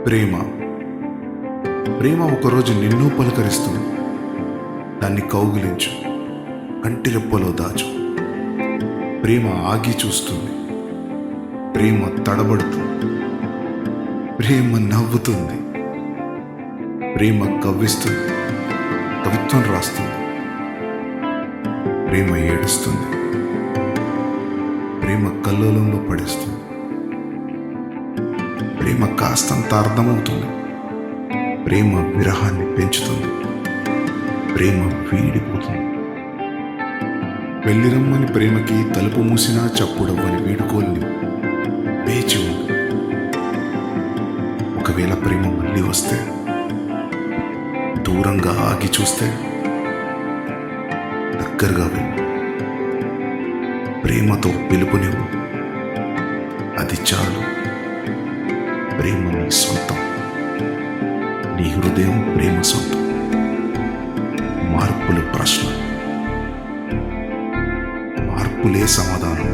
ప్రేమ ప్రేమ ఒకరోజు నిన్ను పలకరిస్తుంది. దాన్ని కౌగిలించు, కంటి రెప్పలో దాచు. ప్రేమ ఆగి చూస్తుంది, ప్రేమ తడబడుతుంది, ప్రేమ నవ్వుతుంది, ప్రేమ కవ్విస్తుంది, కవిత్వం రాస్తుంది. ప్రేమ ఏడుస్తుంది, ప్రేమ కల్లోలంలో పడేస్తుంది. ప్రేమ కాస్తంత అర్థమవుతుంది, ప్రేమ విరహాన్ని పెంచుతుంది, ప్రేమ వీడిపోతుంది. వెళ్ళిరమ్మని ప్రేమకి తలుపు మూసినా చప్పుడవ్వని వీడుకోల్ని వేచి ఉంది. ఒకవేళ ప్రేమ మళ్ళీ వస్తే, దూరంగా ఆగి చూస్తే, దగ్గరగా వెళ్ళు, ప్రేమతో పిలుపునివ్వు. అది చాలు. ప్రేమ నీ సొంతం, నీ హృదయం ప్రేమ సొంతం. మార్పులు ప్రశ్న, మార్పులే సమాధానం.